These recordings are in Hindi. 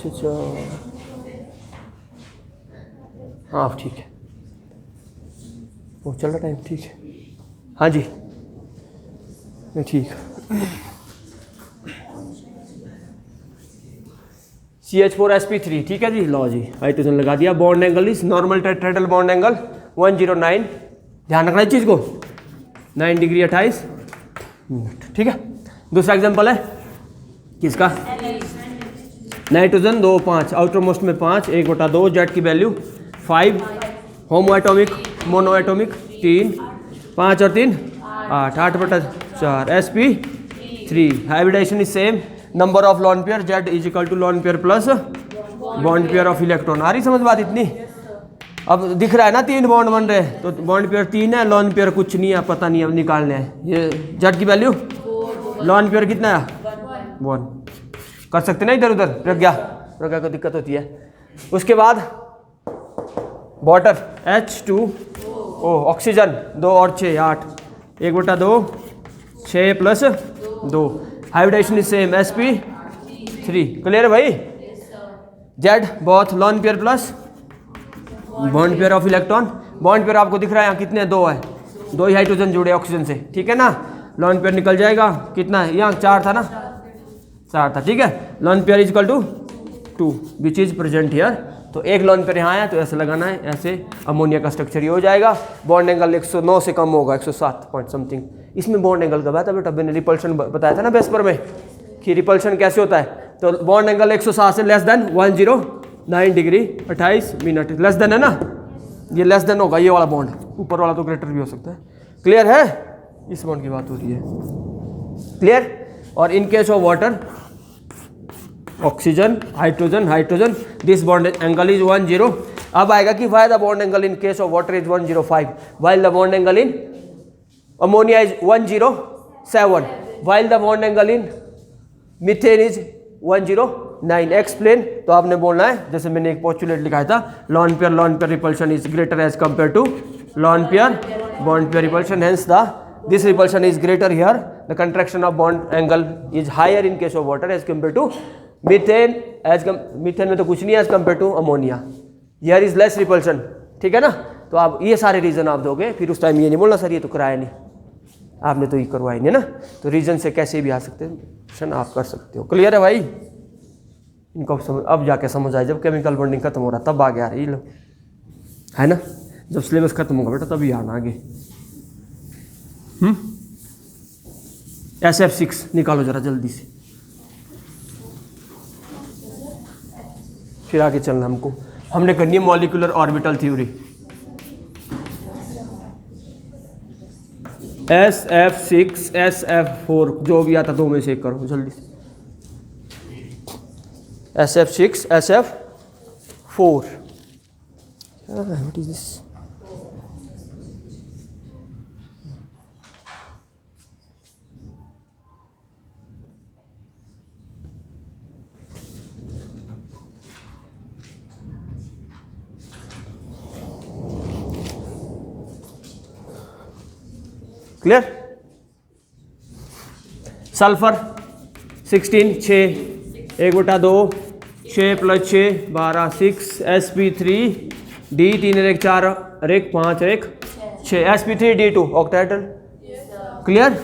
अच्छा, हाँ ठीक है, वो चल रहा टाइम, ठीक है, हाँ जी ठीक। CH4sp3, ठीक है जी, लो जी हाइड्रोजन लगा दिया। Bond angle is normal tetrahedral bond angle 109, ध्यान रखना इस चीज़ को, 9 डिग्री 28 मिनट, ठीक है। दूसरा एग्जांपल है किसका, नाइट्रोजन 2 5, आउटर मोस्ट में 5, 1/2, जेड की value 5, homo atomic mono atomic 3, 5 और 3 8, 8/4, sp3, hybridization is same, number of lone pair Z is equal to lone pair plus bond pair of electron. आ रही समझ बात इतनी। अब दिख रहा है ना 3 बॉन्ड बन रहे हैं, तो बॉन्ड पेयर 3 है, लॉन पेयर कुछ नहीं है, पता नहीं, अब निकालने हैं। ये जेड की वैल्यू, लॉन पेयर कितना है 1, कर सकते ना इधर उधर, प्रज्ञा को दिक्कत होती है। उसके बाद वाटर H2O, ऑक्सीजन 2 और 6 8, 1/2, 6 plus 2, hybridization is same, sp3, clear है भाई। जेड both lone pair plus bond pair of electron, bond pair आपको दिख रहा है यहाँ कितने, 2 है, 2 ही हाइड्रोजन जुड़े ऑक्सीजन से, ठीक है ना। लॉन पेयर निकल जाएगा, कितना है यहाँ 4 था ना, 4 था, ठीक है। Lone pair is equal to 2 which is present here, तो एक लॉन पेयर यहाँ है तो ऐसे लगाना है, ऐसे अमोनिया का स्ट्रक्चर ये हो जाएगा। बॉन्ड एंगल 109 से कम होगा, 107 पॉइंट समथिंग। इसमें बॉन्ड एंगल का बात है बेटा, मैंने रिपल्शन बताया था ना वेस्पर में कि रिपल्शन कैसे होता है, तो बॉन्ड एंगल 107 से less than 109 degree 28 minute, less than है ना, ये लेस देन होगा ये वाला बॉन्ड, ऊपर वाला तो ग्रेटर भी हो सकता है, क्लियर है। इस बॉन्ड की बात हो रही है, क्लियर। और इन case of water oxygen hydrogen hydrogen, this bond angle is 10। अब आएगा कि why the bond angle in case of water is 105, while the bond angle in ammonia is 107, while the bond angle in methane is 109, explain. तो आपने बोलना है, जैसे मैंने एक पोस्टुलेट लिखा था, lone pair repulsion is greater as compare to lone pair bond pair repulsion, hence the this repulsion is greater here, the contraction of bond angle is higher in case of water as compare to methane, methane में तो कुछ नहीं है as compare to ammonia, here is less repulsion, ठीक है ना। तो आप ये सारे रीजन आप दोगे, फिर उस टाइम ये नहीं बोलना सर ये तो कराया नहीं, आपने तो ये करवाया नहीं ना, तो रीजन से कैसे भी आ सकते हैं क्वेश्चन, आप कर सकते हो, क्लियर है भाई। इनको अब जाके समझ आए, जब केमिकल बॉन्डिंग खत्म हो रहा तब आगे आ रही लोग, है ना, जब सिलेबस खत्म होगा बेटा तभी आना आगे। SF6 निकालो जरा जल्दी से, फिर आगे चलना हमको, हमने करनी है molecular orbital theory. SF6 SF4 जो भी आता 2 में से एक करो जल्दी से, SF6 SF4, what is this, clear. Sulphur 16 6, 1/2, 6 + 6 12, 6 sp3 d 3 1 4 1 5 1 6, sp3 d2 ऑक्टेहेड्रल, clear.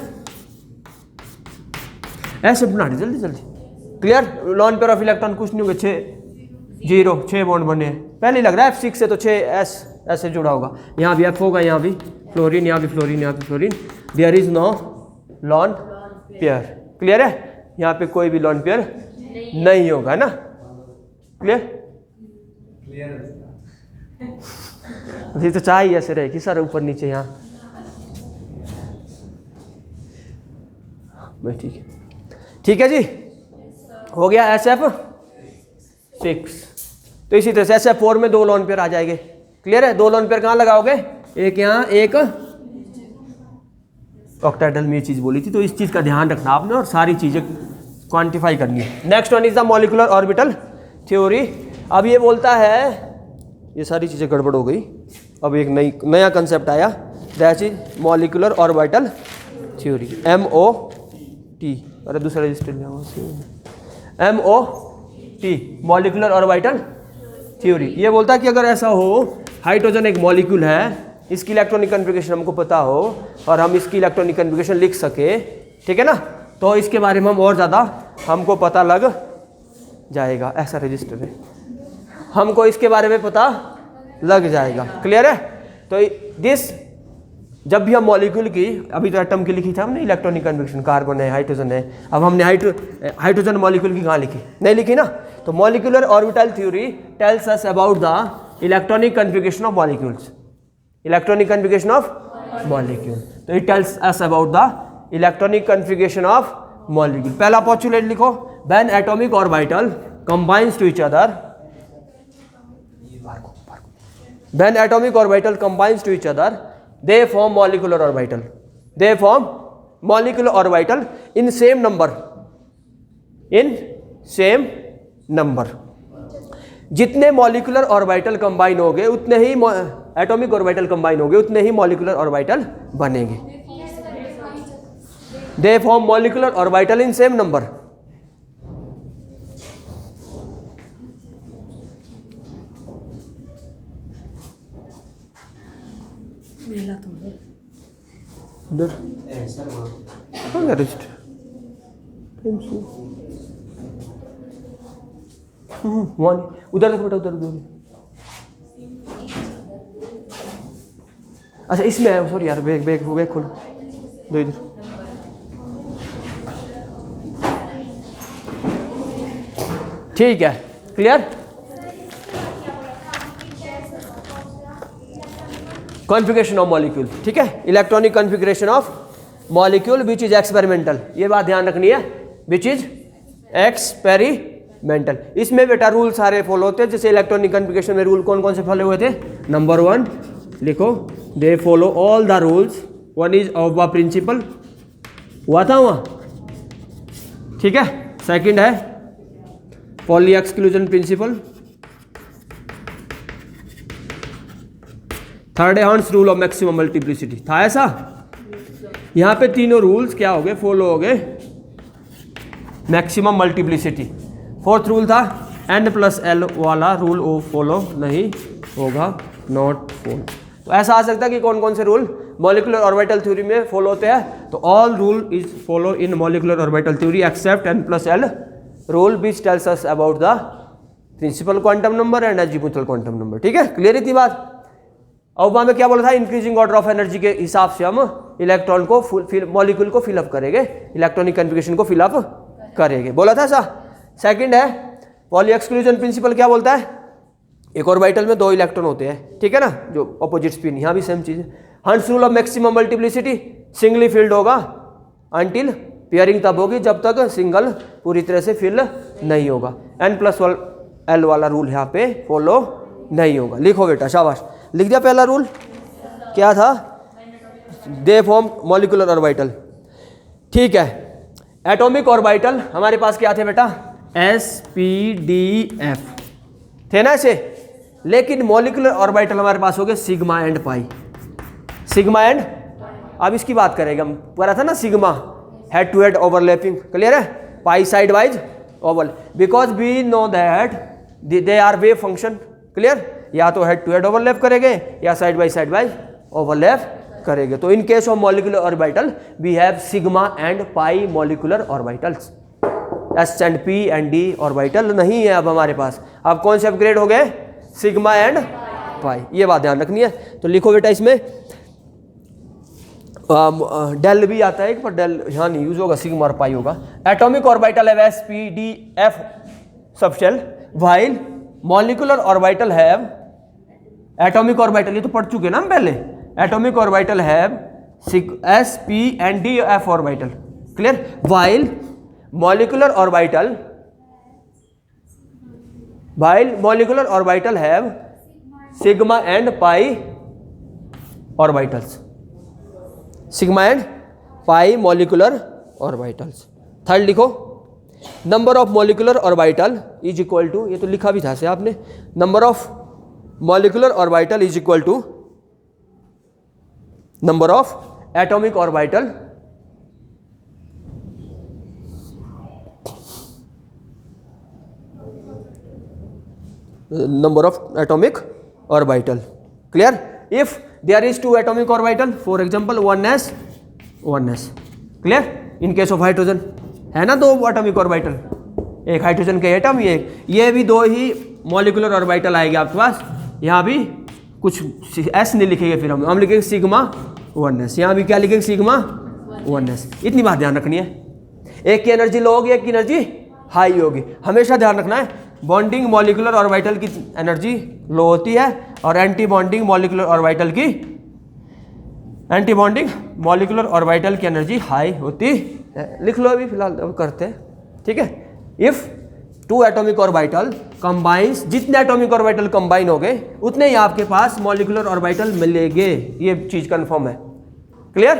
ऐसे बना दी जल्दी जल्दी, clear. Lone pair of electron कुछ नहीं होगा, 6 0 6 बॉन्ड बने हैं, पहले ही लग रहा है F6 से तो 6 S ऐसे जुड़ा होगा, यहाँ भी F होगा, यहाँ भी फ्लोरीन, यहाँ भी फ्लोरीन, यहाँ भी fluorine, there is no lone pair, clear है। यहाँ पे कोई भी लॉन पेयर नहीं होगा ना, क्लियर। ये तो चाहिए ऐसे रहेगी सर, ऊपर नीचे यहाँ, भाई ठीक है, ठीक है जी, हो गया SF6। तो इसी तरह से SF4 में 2 लॉन पेयर आ जाएंगे, क्लियर है। 2 लॉन पेयर कहाँ लगाओगे, एक यहाँ एक ऑक्टेहेड्रल में, ये चीज़ बोली थी, तो इस चीज़ का ध्यान रखना आपने और सारी चीज़ें क्वांटिफाई करनी है। Next one is the molecular orbital theory. अब ये बोलता है, ये सारी चीज़ें गड़बड़ हो गई, अब एक नया कंसेप्ट आया, that is molecular orbital theory, MOT, अरे दूसरा register MOT, molecular orbital theory. ये बोलता है कि अगर ऐसा हो, हाइड्रोजन एक मॉलिक्यूल है, इसकी इलेक्ट्रॉनिक कन्फिगरेशन हमको पता हो और हम इसकी इलेक्ट्रॉनिक कन्फिगरेशन लिख सके, ठीक है ना, तो इसके बारे में हम और ज़्यादा हमको पता लग जाएगा। ऐसा रजिस्टर है, हमको इसके बारे में पता लग जाएगा। क्लियर है? तो दिस, जब भी हम मॉलिक्यूल की, अभी तो एटम की लिखी था हमने इलेक्ट्रॉनिक कन्फिगरेशन, कार्बन है, हाइड्रोजन है, अब हमने हाइड्रोजन मॉलिक्यूल की कहाँ लिखी? नहीं लिखी ना। तो molecular orbital theory tells us about the electronic configuration of molecules, electronic configuration of molecule. तो it tells us about the electronic configuration of molecule. पहला पोस्टुलेट लिखो, when atomic orbital combines to each other, when atomic orbital combines to each other, they form molecular orbital, they form molecular orbital in same number, in same number। जितने molecular orbital combine होंगे उतने ही atomic orbital combine होंगे उतने ही molecular orbital बनेंगे। they form molecular orbital in same number। उधर उधर देखो बेटा, उधर उधर। अच्छा इसमें है, सॉरी यार, बैग बैग बैग खोलो, दो इधर। ठीक है, क्लियर? कॉन्फ़िगरेशन ऑफ मॉलिक्यूल, ठीक है, electronic configuration of molecule which is experimental. ये बात ध्यान रखनी है, विच इज एक्सपेरिमेंटल। इसमें बेटा रूल सारे फॉलो होते हैं। जैसे इलेक्ट्रॉनिक कॉन्फ़िगरेशन में रूल कौन कौन से फॉलो हुए थे? नंबर 1 लिखो, they follow all the rules. 1 is of principle, हुआ था वहाँ, ठीक है। सेकंड है पॉली एक्सक्लूजन प्रिंसिपल। थर्ड है हंस रूल ऑफ मैक्सिमम मल्टीप्लिसिटी। था ऐसा? यहाँ पे तीनों रूल्स क्या हो गए? फॉलो हो गए, मैक्सिमम मल्टीप्लिसिटी। फोर्थ रूल था n+l वाला रूल वो फॉलो नहीं होगा, नॉट फॉलो। तो ऐसा आ सकता है कि कौन कौन से रूल मॉलिक्यूलर ऑर्बिटल थ्योरी में फॉलो होते हैं? तो all rule is follow in molecular orbital theory except n+l rule which tells us about the principal quantum number and azimuthal quantum number. ठीक है, क्लियर इतनी बात? अब में क्या बोला था? इंक्रीजिंग ऑर्डर ऑफ एनर्जी के हिसाब से हम इलेक्ट्रॉन को मॉलिक्यूल को फिलअप करेंगे, इलेक्ट्रॉनिक कन्फिगरेशन को फिलअप करेंगे, बोला था ऐसा। सेकंड है पॉली एक्सक्लूजन प्रिंसिपल। क्या बोलता है? एक ऑर्बिटल में 2 इलेक्ट्रॉन होते हैं, ठीक है ना, जो अपोजिट स्पिन। यहाँ भी सेम चीज़ है। हंस rule of maximum multiplicity, singly field होगा अंटिल पेयरिंग तब होगी जब तक सिंगल पूरी तरह से फिल नहीं होगा। n+l वाला रूल यहाँ पे फॉलो नहीं होगा। लिखो बेटा, शाबाश, लिख दिया पहला रूल। क्या था? They form molecular orbital. ठीक है, एटॉमिक ऑर्बिटल हमारे पास क्या थे बेटा? sp,d,f थे ना ऐसे। लेकिन मॉलिक्यूलर ऑर्बिटल हमारे पास हो गए sigma and pi. Sigma and, अब इसकी बात करेंगे हम। पढ़ा था ना sigma head to head overlapping, clear है? Pi side wise overlap, because we know that they are wave function, clear? या तो हेड टू हेड ओवरलैप करेंगे या साइड वाइज ओवरलैप करेंगे। तो in case of molecular orbital we have sigma and pi molecular orbitals. S and p and d orbital नहीं है अब हमारे पास। अब कौन से अपग्रेड हो गए? सिग्मा एंड पाई। ये बात ध्यान रखनी है। तो लिखो बेटा, इसमें डेल भी आता है, पर डेल यहाँ नहीं यूज होगा, सिग्मा और पाई होगा। एटॉमिक ऑर्बिटल है sp,d,f subshell, while molecular orbital have, atomic orbital ये तो पढ़ चुके ना हम पहले। Atomic orbital have sp and d,f orbital, clear? While molecular orbital have sigma and pi orbitals, sigma and pi molecular orbitals. Third लिखो, number of molecular orbital is equal to, ये तो लिखा भी था से आपने, number of molecular orbital is equal to number of atomic orbital number of atomic orbital. Clear? If there is 2 atomic orbital, for example 1s 1s. Clear? In case of hydrogen है ना 2 atomic orbital, एक हाइड्रोजन के एटम, ये भी 2 ही मॉलिकुलर ऑर्बिटल आएगी आपके पास। यहाँ भी कुछ s नहीं लिखेंगे, फिर हम लिखेंगे सिग्मा 1s, यहाँ भी क्या लिखेंगे सिग्मा 1s। इतनी बात ध्यान रखनी है, एक की एनर्जी लो होगी, एक की एनर्जी हाई होगी। हमेशा ध्यान रखना है बॉन्डिंग मॉलिकुलर ऑर्बिटल की एनर्जी लो होती है और एंटी बॉन्डिंग मॉलिकुलर ऑर्बिटल की एनर्जी हाई होती है। लिख लो अभी फिलहाल, अब करते हैं, ठीक है। इफ 2 एटॉमिक ऑर्बिटल कंबाइंस, जितने एटॉमिक ऑर्बिटल कंबाइन हो गए उतने ही आपके पास मॉलिकुलर ऑर्बिटल मिलेंगे, ये चीज कंफर्म है। Clear?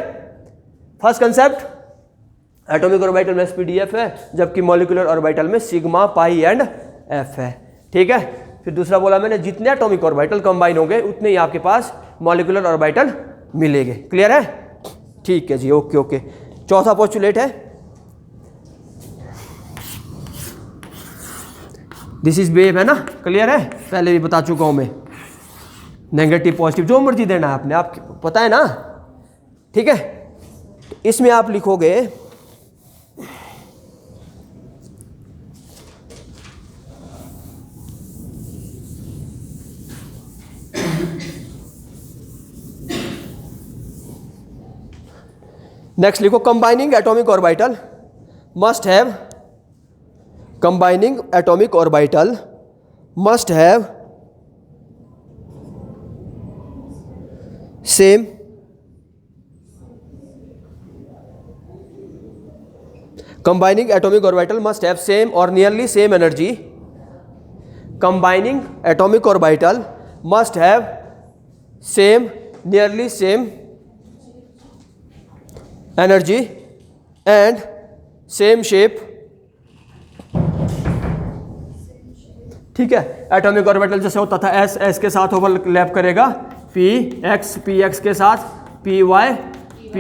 First concept, atomic orbital में sp_d_f है, जबकि मॉलिकुलर ऑर्बिटल में सिग्मा पाई एंड f है, ठीक है। फिर दूसरा बोला मैंने, जितने एटॉमिक ऑर्बिटल कंबाइन होंगे उतने ही आपके पास मॉलिकुलर ऑर्बिटल मिलेंगे। क्लियर है? ठीक है जी, ओके ओके। चौथा पोस्टुलेट है, दिस इज वेव, है ना, क्लियर है, पहले भी बता चुका हूं मैं। नेगेटिव पॉजिटिव जो मर्जी देना है आपने, आपको पता है ना, ठीक है। तो इसमें आप लिखोगे नेक्स्ट, लिखो combining atomic orbital must have, combining atomic orbital must have same combining atomic orbital must have same or nearly same energy. Combining atomic orbital must have same, nearly same energy and same shape. ठीक है, एटॉमिक ऑर्बिटल जैसे होता था एस, एस के साथ ओवरलैप करेगा, पी एक्स के साथ, पी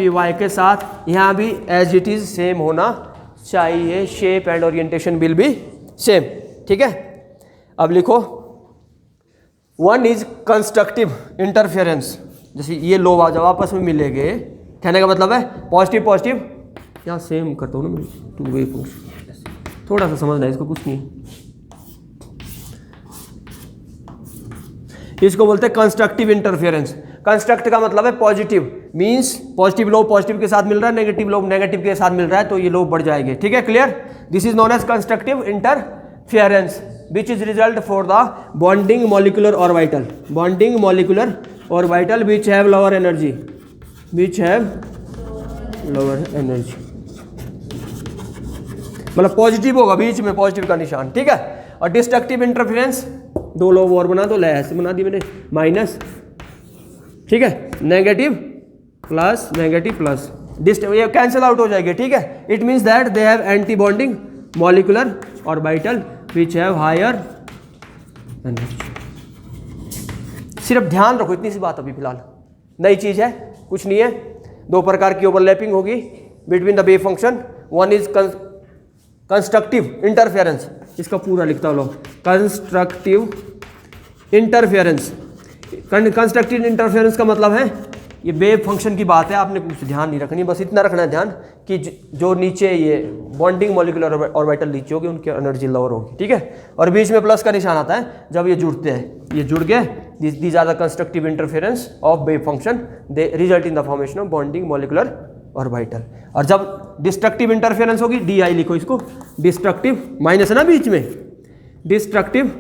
वाई के साथ, यहाँ भी एज इट इज सेम होना चाहिए, shape and orientation will be same, ठीक है। अब लिखो, वन इज कंस्ट्रक्टिव इंटरफेरेंस, जैसे ये लो जब आपस में मिलेंगे, कहने का मतलब है पॉजिटिव पॉजिटिव, यहाँ सेम करता हूँ ना मैं, टू वे फंक्शन, थोड़ा सा समझना है इसको, कुछ नहीं। इसको बोलते हैं कंस्ट्रक्टिव इंटरफेरेंस। कंस्ट्रक्ट का मतलब है positive, means positive lobe positive के साथ मिल रहा है, नेगेटिव लोब नेगेटिव के साथ मिल रहा है, तो ये लोब बढ़ जाएंगे, ठीक है, clear. This is known as constructive interference which is result for the bonding molecular orbital, bonding molecular orbital which have lower energy, मतलब पॉजिटिव होगा बीच में, पॉजिटिव का निशान, ठीक है। और डिस्ट्रक्टिव इंटरफेरेंस, 2 लोब और बना दो, ऐसे बना दी मैंने, माइनस, ठीक है, नेगेटिव प्लस, ये कैंसिल आउट हो जाएंगे, ठीक है। It means that they have anti bonding molecular orbital which have higher energy. सिर्फ ध्यान रखो, इतनी सी बात अभी फिलहाल, नई चीज है, कुछ नहीं है। 2 प्रकार की ओवरलैपिंग होगी between the wave function. One is constructive interference, इसका पूरा लिखता हूँ, कंस्ट्रक्टिव इंटरफेरेंस। कंस्ट्रक्टिव इंटरफेरेंस का मतलब है, ये वेव फंक्शन की बात है, आपने कुछ ध्यान नहीं रखनी, बस इतना रखना है ध्यान कि जो नीचे ये बॉन्डिंग मॉलिकुलर ऑर्बिटल नीचे होगी उनकी एनर्जी लोअर होगी, ठीक है। और बीच में प्लस का निशान आता है जब ये जुड़ते हैं, ये जुड़ गए, these are the constructive interference of wave function, they result in the formation of bonding molecular orbital. और जब डिस्ट्रक्टिव इंटरफेरेंस होगी, डी आई लिखो इसको, डिस्ट्रक्टिव, माइनस है ना बीच में, destructive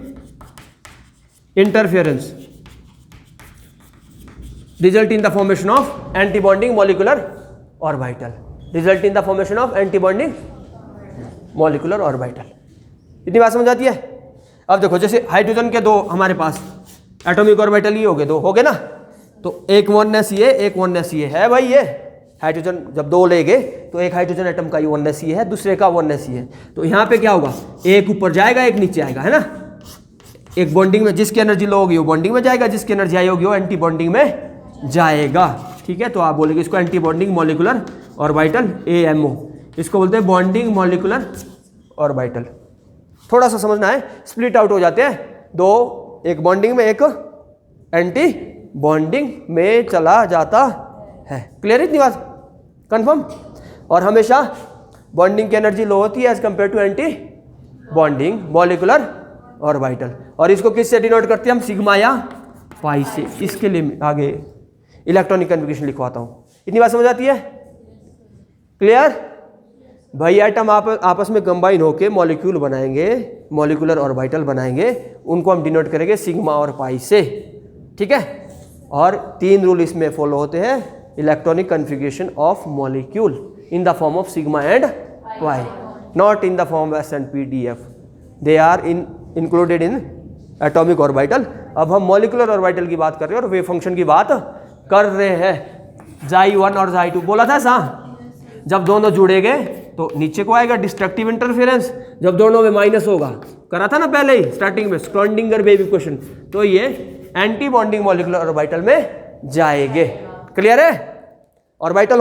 interference result in the formation of anti-bonding molecular orbital, result in the formation of anti-bonding molecular orbital। इतनी बात समझ आती है। अब देखो, जैसे हाइड्रोजन के 2 हमारे पास एटॉमिक ऑर्बिटल ही हो गए, 2 हो गए ना, तो एक 1s ये, एक 1s ये है भाई। ये हाइड्रोजन जब 2 लेंगे तो एक हाइड्रोजन एटम का 1s ये है, दूसरे का 1s ये है, तो यहाँ पे क्या होगा, एक ऊपर जाएगा एक नीचे आएगा, है ना। एक बॉन्डिंग में, जिसकी एनर्जी लो होगी वो बॉन्डिंग में जाएगा, जिसकी एनर्जी हाई होगी वो एंटी बॉन्डिंग में जाएगा, ठीक है। तो आप बोलेंगे इसको anti bonding molecular orbital, AMO, इसको बोलते हैं बॉन्डिंग मॉलिकुलर ऑर्बिटल। थोड़ा सा समझना है, स्प्लिट आउट हो जाते हैं, 2 एक बॉन्डिंग में एक एंटी बॉन्डिंग में चला जाता है। क्लियर इतनी बात, कंफर्म। और हमेशा बॉन्डिंग की एनर्जी लो होती है as compare to anti bonding molecular orbital. और इसको किससे डिनोट करते हैं हम, सिग्मा या पाई से। इसके लिए आगे इलेक्ट्रॉनिक कन्फिगरेशन लिखवाता हूँ। इतनी बात समझ आती है, क्लियर। भाई एटम आपस में कंबाइन होके मॉलिक्यूल बनाएंगे, मॉलिक्यूलर ऑर्बिटल बनाएंगे, उनको हम डिनोट करेंगे सिग्मा और पाई से, ठीक है। और 3 रूल इसमें फॉलो होते हैं, electronic configuration of molecule in the form of sigma and pi, not in the form s and p d f, they are included in atomic orbital. अब हम मॉलिक्यूलर ऑर्बिटल की बात कर रहे हैं और वेव फंक्शन की बात कर रहे हैं। xi1 और xi2 बोला था सा, जब दोनों जुड़ेंगे तो नीचे को आएगा डिस्ट्रक्टिव इंटरफेरेंस, जब दोनों में माइनस होगा, करा था ना पहले ही स्टार्टिंग में स्क्रॉडिंगर वेव इक्वेशन, तो ये एंटी बॉन्डिंग मॉलिक्यूलर ऑर्बिटल में जाएंगे। क्लियर है, ऑर्बिटल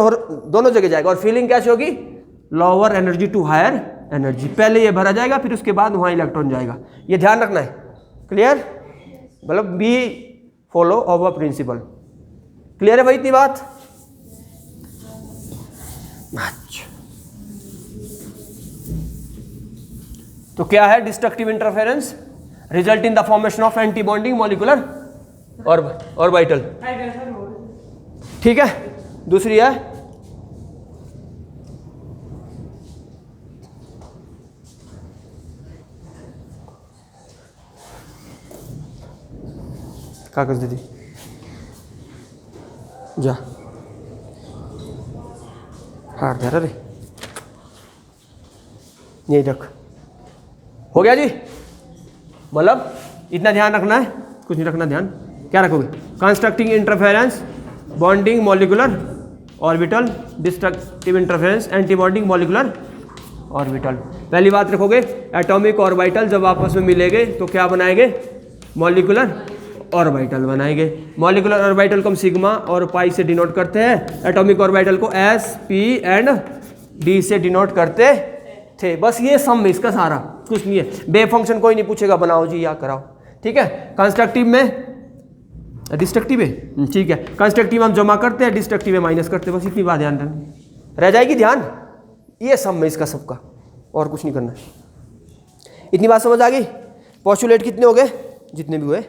दोनों जगह जाएगा। और फीलिंग कैसे होगी, lower energy to higher energy, पहले ये भरा जाएगा फिर उसके बाद वहाँ इलेक्ट्रॉन जाएगा, ये ध्यान रखना है। क्लियर, मतलब be follow of a principle. Clear है भाई इतनी बात। अच्छा, तो क्या है destructive interference, result in the formation of anti bonding molecular orbital, ठीक है। दूसरी है कागज दीदी जा, हार दे रे, यही रख। हो गया जी, मतलब इतना ध्यान रखना है, कुछ नहीं रखना ध्यान। क्या रखोगे, constructing interference, bonding molecular orbital, destructive interference, anti bonding molecular orbital. पहली बात रखोगे, एटॉमिक ऑर्बिटल जब आपस में मिलेंगे तो क्या बनाएंगे, मॉलिक्यूलर ऑर्बिटल बनाएंगे। मॉलिक्यूलर ऑर्बिटल को हम सिग्मा और पाई से डिनोट करते हैं, एटॉमिक ऑर्बिटल को एस, पी एंड डी से डिनोट करते थे। बस ये सम में इसका सारा, कुछ नहीं है। वेव फंक्शन कोई नहीं पूछेगा बनाओ जी या कराओ, ठीक है। कंस्ट्रक्टिव में डिस्ट्रक्टिव है, ठीक है। कंस्ट्रक्टिव हम जमा करते हैं, डिस्ट्रक्टिव में माइनस करते हैं, बस इतनी बात ध्यान रह जाएगी। ध्यान, ये सम में इसका सबका, और कुछ नहीं करना। इतनी बात समझ आ गई। पोस्टुलेट कितने हो गए, जितने भी हुए,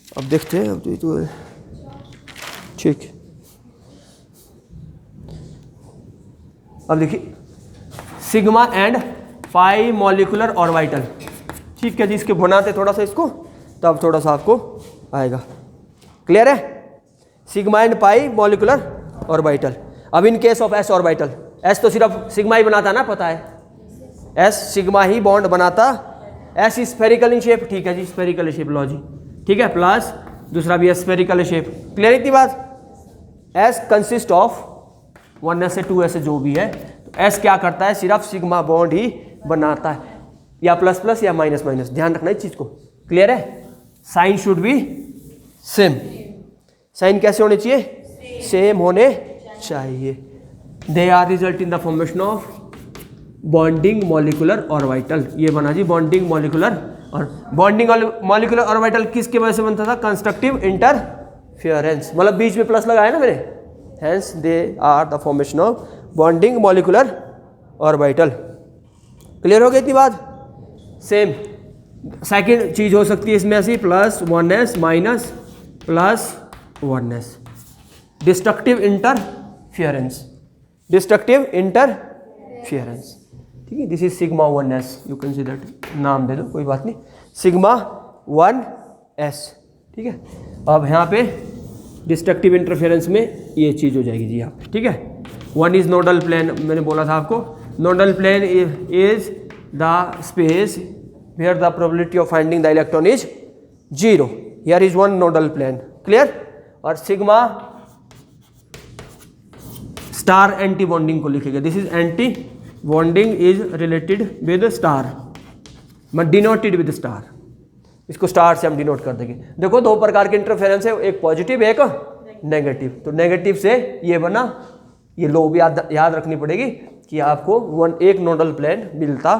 अब देखते हैं। अब तो ठीक, अब देखिए sigma and pi molecular orbital, ठीक है जी। इसके बनाते थोड़ा सा इसको, तब थोड़ा सा आपको आएगा। क्लियर है, sigma and pi molecular orbital. अब in case of S orbital, S तो सिर्फ सिग्मा ही बनाता ना, पता है, एस सिग्मा ही बॉन्ड बनाता। एस स्फेरिकल इन शेप, ठीक है जी, स्फेरिकल शेप लो जी, ठीक है। प्लस दूसरा भी है स्फेरिकल शेप। क्लियर इतनी बात। एस कंसिस्ट ऑफ 1s से 2s से जो भी है, तो एस क्या करता है, सिर्फ सिग्मा बॉन्ड ही बनाता है, या प्लस प्लस या माइनस माइनस, ध्यान रखना इस चीज को। क्लियर है, sign should be same, sign कैसे होने चाहिए, सेम होने चाहिए। They are result in the formation of bonding molecular orbital. ये बना जी बॉन्डिंग मॉलिक्यूलर, और बॉन्डिंग मॉलिक्यूलर ऑर्बिटल किसके वजह से बनता था, कंस्ट्रक्टिव इंटरफेरेंस, मतलब बीच में प्लस लगाया ना मैंने, hence they are the formation of bonding molecular orbital. Clear हो गई इतनी बात। सेम सेकंड चीज हो सकती है इसमें ऐसी, plus 1s minus plus 1s, destructive interference, destructive interference, ठीक है। This is sigma 1s, you can see that, नाम दे दो कोई बात नहीं, सिग्मा 1s, ठीक है। अब यहाँ पे डिस्ट्रक्टिव इंटरफेरेंस में ये चीज़ हो जाएगी जी यहाँ पे, ठीक है। वन इज नोडल प्लेन, मैंने बोला था आपको, nodal plane is the space where the probability of finding the electron is 0, here is one nodal plane. Clear. और सिग्मा स्टार एंटी बॉन्डिंग को लिखेगा, this is anti bonding is related with star, मैं डिनोटेड विद स्टार, इसको स्टार से हम डिनोट कर देंगे। देखो दो प्रकार के इंटरफेरेंस है, एक पॉजिटिव एक नेगेटिव, तो नेगेटिव से ये बना, ये लो भी याद रखनी पड़ेगी कि आपको एक नोडल प्लेन मिलता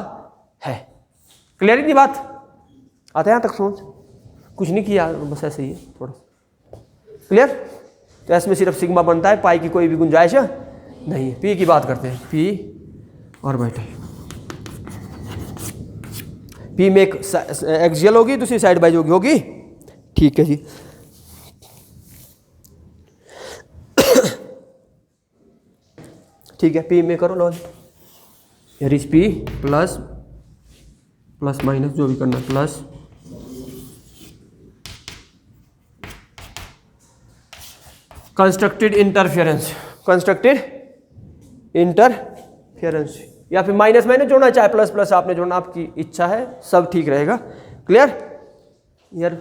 है। क्लियर इतनी बात, आता है यहाँ तक सोच, कुछ नहीं किया, बस ऐसे ही है थोड़ा। क्लियर? तो एस में सिर्फ सिग्मा बनता है, पाई की कोई भी गुंजाइश नहीं है। पी की बात करते हैं, पी ऑर्बिटल। पी में एक एक्सियल होगी, दूसरी साइड वाइज होगी। ठीक है जी। ठीक है, पी में करो लॉज। Is P plus plus minus जो भी करना, plus constructed interference, constructed interference, या फिर माइनस मैंने जोड़ना, चाहे प्लस प्लस आपने जोड़ना, आपकी इच्छा है, सब ठीक रहेगा। क्लियर? यार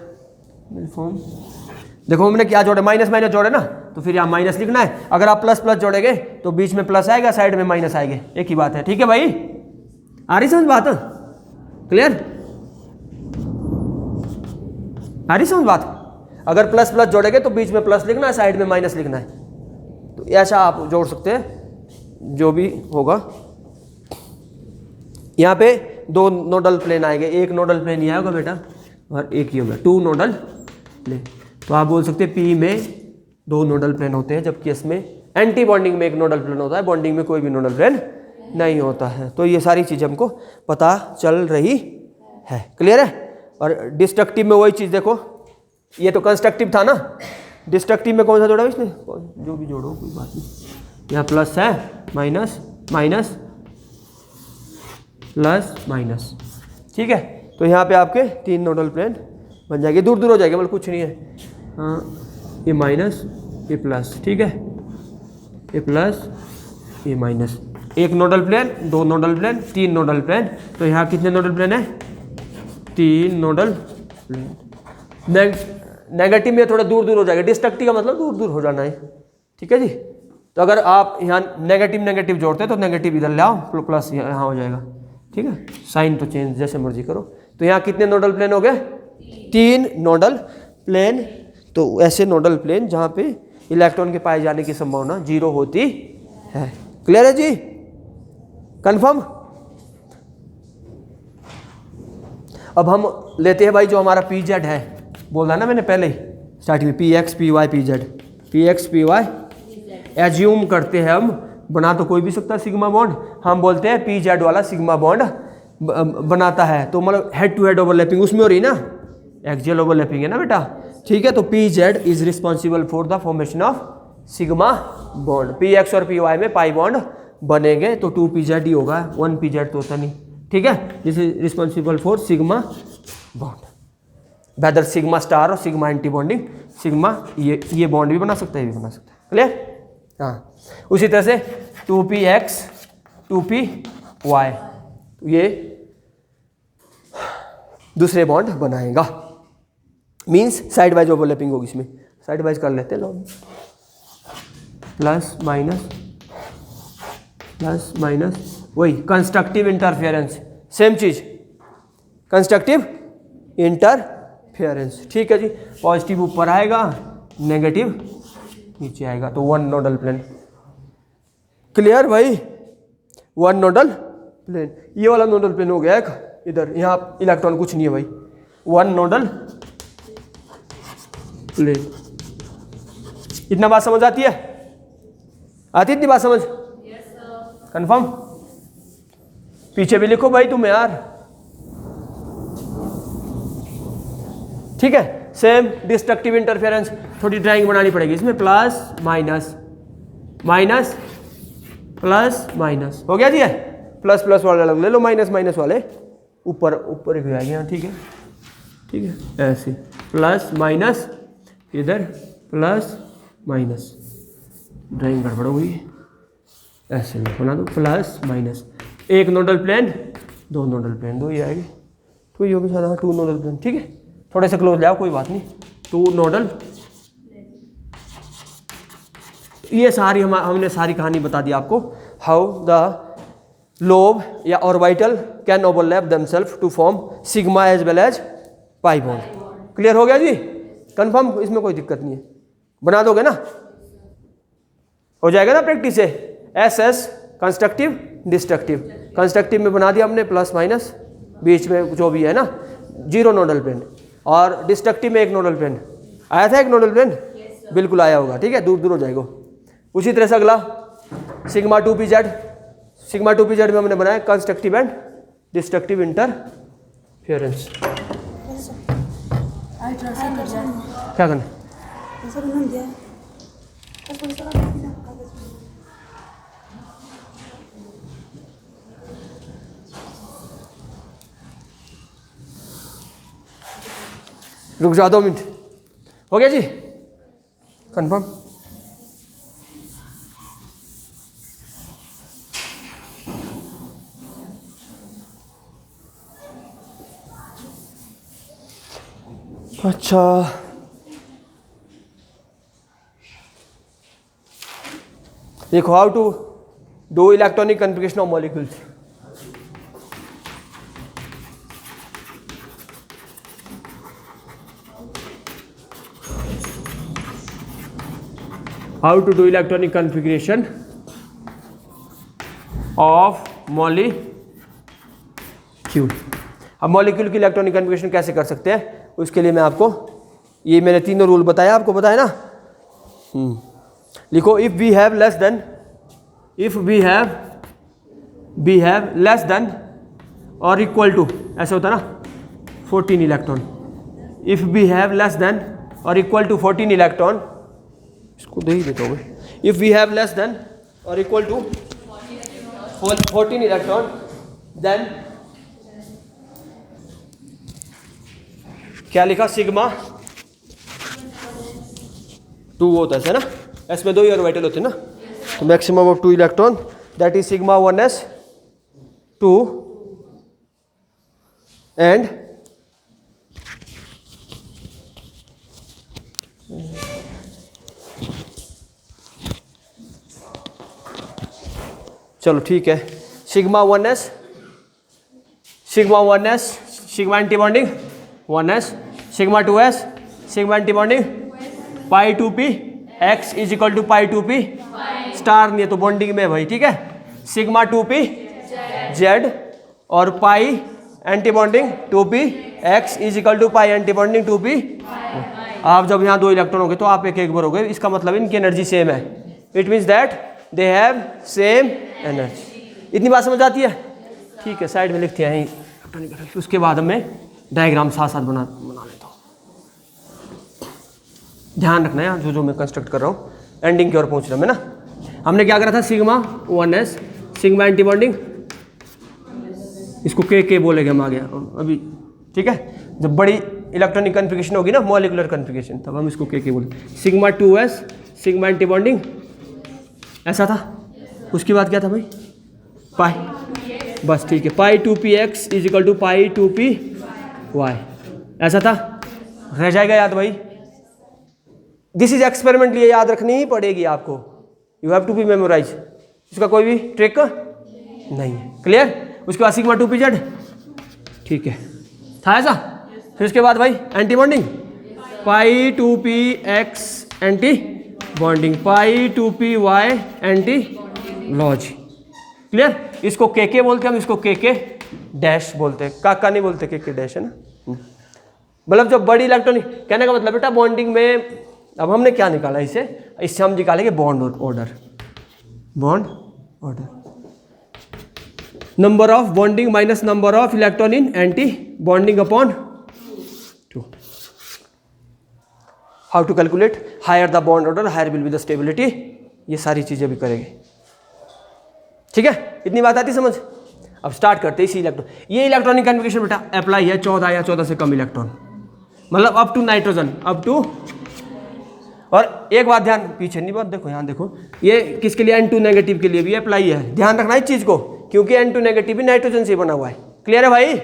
फॉर्म देखो हमने क्या जोड़े, माइनस माइनस जोड़े ना, तो फिर यहाँ माइनस लिखना है। अगर आप प्लस प्लस जोड़ेंगे तो बीच में प्लस आएगा, साइड में माइनस आएंगे, एक ही बात है। ठीक है भाई, आ रही समझ बात? क्लियर? आ रही समझ बात? अगर प्लस प्लस जोड़ेंगे तो बीच में प्लस लिखना है, साइड में माइनस लिखना है, तो ऐसा आप जोड़ सकते हैं, जो भी होगा। यहाँ पे दो नोडल प्लेन आएंगे, एक नोडल प्लेन ही आएगा बेटा और एक ही होगा, 2 नोडल प्लेन। तो आप बोल सकते हैं पी में 2 नोडल प्लेन होते हैं, जबकि इसमें एंटी बॉन्डिंग में एक नोडल प्लेन होता है, बॉन्डिंग में कोई भी नोडल प्लेन नहीं होता है। तो ये सारी चीज़ें हमको पता चल रही है। क्लियर है? और डिस्ट्रक्टिव में वही चीज़ देखो, ये तो कंस्ट्रक्टिव था ना, डिस्ट्रक्टिव में कौन सा जोड़ा इसने, जो भी जोड़ो कोई बात नहीं। यहाँ प्लस है, माइनस माइनस प्लस माइनस। ठीक है, तो यहाँ पे आपके 3 नोडल प्लेन बन जाएंगे, दूर दूर हो जाएगा, मतलब कुछ नहीं है। हाँ, ये माइनस ये प्लस, ठीक है, ये प्लस ये माइनस, एक nodal plane, 2 nodal plane, 3 nodal plane. तो यहाँ कितने नोडल प्लेन है? 3 नोडल प्लेन। नेगेटिव में थोड़ा दूर दूर हो जाएगा, डिस्ट्रक्टिव का मतलब दूर दूर हो जाना है। ठीक है जी। तो अगर आप यहाँ नेगेटिव नेगेटिव जोड़ते हैं तो नेगेटिव इधर ले आओ, प्लस यहाँ हो जाएगा। ठीक है, साइन तो चेंज जैसे मर्जी करो। तो यहाँ कितने नोडल प्लेन हो गए? 3 नोडल प्लेन। तो ऐसे नोडल प्लेन जहाँ पे इलेक्ट्रॉन के पाए जाने की संभावना 0 होती है। क्लियर है जी? कंफर्म? अब हम लेते हैं भाई जो हमारा पी जेड है, बोला ना मैंने पहले ही स्टार्टिंग में, P X P Y P Z, P X P Y. Assume करते हैं हम, बना तो कोई भी सकता है सिग्मा बॉन्ड, हम बोलते हैं पी जेड वाला सिग्मा बॉन्ड बनाता है। तो मतलब हेड टू हेड ओवरलैपिंग उसमें हो रही ना, एक्सियल ओवरलैपिंग है ना बेटा। ठीक है, तो P Z is responsible for the formation of sigma bond. P x और पी वाई में पाई बॉन्ड बनेंगे तो 2 पी जेड ही होगा, 1 पी जेड तो होता नहीं। ठीक है, this is responsible for sigma bond, whether sigma star और सिग्मा एंटी बॉन्डिंग सिग्मा, ये बॉन्ड भी बना सकता है, ये भी बना सकता है। क्लियर? हाँ, उसी तरह से 2px 2py, ये दूसरे बॉन्ड बनाएगा, मींस साइड वाइज ओवरलैपिंग होगी। इसमें साइड वाइज कर लेते हैं लोग, प्लस माइनस वही कंस्ट्रक्टिव इंटरफेरेंस, सेम चीज कंस्ट्रक्टिव इंटरफेरेंस। ठीक है जी, पॉजिटिव ऊपर आएगा, नेगेटिव नीचे आएगा, तो 1 नोडल प्लेन। क्लियर भाई? 1 नोडल प्लेन, ये वाला नोडल प्लेन हो गया एक इधर, यहाँ इलेक्ट्रॉन कुछ नहीं है भाई, 1 नोडल प्लेन। इतना बात समझ आती है? आती इतनी बात समझ? कंफर्म? पीछे भी लिखो भाई तुम यार। ठीक है, सेम डिस्ट्रक्टिव इंटरफेरेंस, थोड़ी ड्राइंग बनानी पड़ेगी इसमें, plus minus minus plus minus हो गया जी। है प्लस प्लस वाले अलग ले लो, माइनस माइनस वाले ऊपर ऊपर ही आएंगे यहाँ। ठीक है, ठीक है, ऐसे प्लस माइनस, इधर प्लस माइनस, ड्राइंग गड़बड़ हो गई, ऐसे बना दो, प्लस माइनस, एक नोडल प्लेन 2 नोडल प्लेन, 2 ही आएगी, तो ये होगी सारा 2 नोडल प्लेन। ठीक है, थोड़े से क्लोज ले आओ, कोई बात नहीं, 2 नोडल। ये सारी हमने सारी कहानी बता दी आपको, हाउ द लोब या orbital can overlap themselves to form sigma as well as pi bond. Clear हो गया जी? कंफर्म? इसमें कोई दिक्कत नहीं है, बना दोगे ना, हो जाएगा ना प्रैक्टिस से। S S constructive destructive, constructive में बना दिया हमने प्लस माइनस, बीच में जो भी है ना 0 नोडल प्लेन, और डिस्ट्रक्टिव में एक नोडल प्लेन आया था, एक नोडल प्लेन बिल्कुल आया होगा, ठीक है, दूर दूर हो जाएगा। उसी तरह से अगला सिग्मा 2pz, सिग्मा 2pz में हमने बनाया कंस्ट्रक्टिव एंड डिस्ट्रक्टिव इंटरफेरेंस। क्या करना रुक जाओ 2 मिनट, हो गया जी कंफर्म। अच्छा देखो, how to do electronic configuration of molecules. How to do electronic configuration of molecule. अब मॉलिक्यूल की इलेक्ट्रॉनिक कन्फिगरेशन कैसे कर सकते हैं, उसके लिए मैं आपको ये मैंने तीनों रूल बताया, आपको बताया ना। लिखो, if we have less than, if we have less than और इक्वल टू, ऐसे होता है ना 14 electron. If we have less than और इक्वल टू 14 इलेक्ट्रॉन, इसको दे ही देता हूँ। If we have less than और इक्वल टू 14 इलेक्ट्रॉन, देन क्या लिखा, सिग्मा 2 होता है ना, इसमें 2 ही ऑर्बिटल होते हैं ना, तो maximum of 2 electron, that is sigma 1s2 and चलो ठीक है, sigma 1s, sigma antibonding 1s, sigma 2s, sigma antibonding pi 2p, x is equal to pi 2p star नहीं है तो बॉन्डिंग में भाई, ठीक है, सिग्मा 2p z और pi antibonding 2p, x is equal to pi antibonding 2p। आप जब यहाँ 2 इलेक्ट्रॉन हो गए तो आप एक एक बार हो गए, इसका मतलब इनकी एनर्जी सेम है, it means that they have same energy. इतनी बात समझ आती है, ठीक है, साइड में लिखते हैं यहीं, उसके बाद हमें डायग्राम साथ साथ बना लेता हूँ। ध्यान रखना है जो मैं कंस्ट्रक्ट कर रहा हूँ, एंडिंग की ओर पहुँच रहा हूँ मैं ना। हमने क्या करा था, सिग्मा 1s, सिग्मा एंटीबॉन्डिंग, इसको के बोलेंगे हम आगे अभी, ठीक है। जब बड़ी इलेक्ट्रॉनिक कन्फिगरेशन होगी ना, मॉलिक्यूलर कन्फिगरेशन, तब हम इसको के बोलेंगे। सिग्मा 2s, सिग्मा एंटीबॉन्डिंग, ऐसा था। उसके बाद क्या था भाई, पाई, बस ठीक है, pi 2px is equal to pi 2py, ऐसा था, रह जाएगा याद भाई। दिस इज एक्सपेरिमेंट, लिए याद रखनी ही पड़ेगी आपको, you have to be memorise, इसका कोई भी ट्रिक नहीं है, क्लियर। उसके बाद सिग्मा 2pz, ठीक है, था ऐसा। फिर उसके बाद भाई एंटी बॉन्डिंग, पाई 2px एंटी बॉन्डिंग, पाई 2py एंटी लॉज, क्लियर। इसको के बोलते हैं हम, इसको के डैश बोलते हैं, काका नहीं बोलते, के डैश है ना। मतलब जो बड़ी इलेक्ट्रॉनिक, कहने का मतलब बेटा बॉन्डिंग में, अब हमने क्या निकाला इससे हम निकालेंगे bond order, bond order, number of bonding minus number of electron in anti bonding upon 2। How to calculate, higher the bond order higher will be the stability, ये सारी चीजें भी करेंगे, ठीक है। इतनी बात आती समझ। अब स्टार्ट करते हैं इसी इलेक्ट्रॉन, ये इलेक्ट्रॉनिक कन्फिगरेशन बेटा अप्लाई है 14 या 14 से कम इलेक्ट्रॉन, मतलब up to nitrogen, up to. और एक बात ध्यान, पीछे नहीं बात देखो, यहाँ देखो, ये किसके लिए, N2 नेगेटिव के लिए भी अप्लाई है, ध्यान रखना इस चीज को, क्योंकि N2 नेगेटिव भी नाइट्रोजन से बना हुआ है, क्लियर है भाई।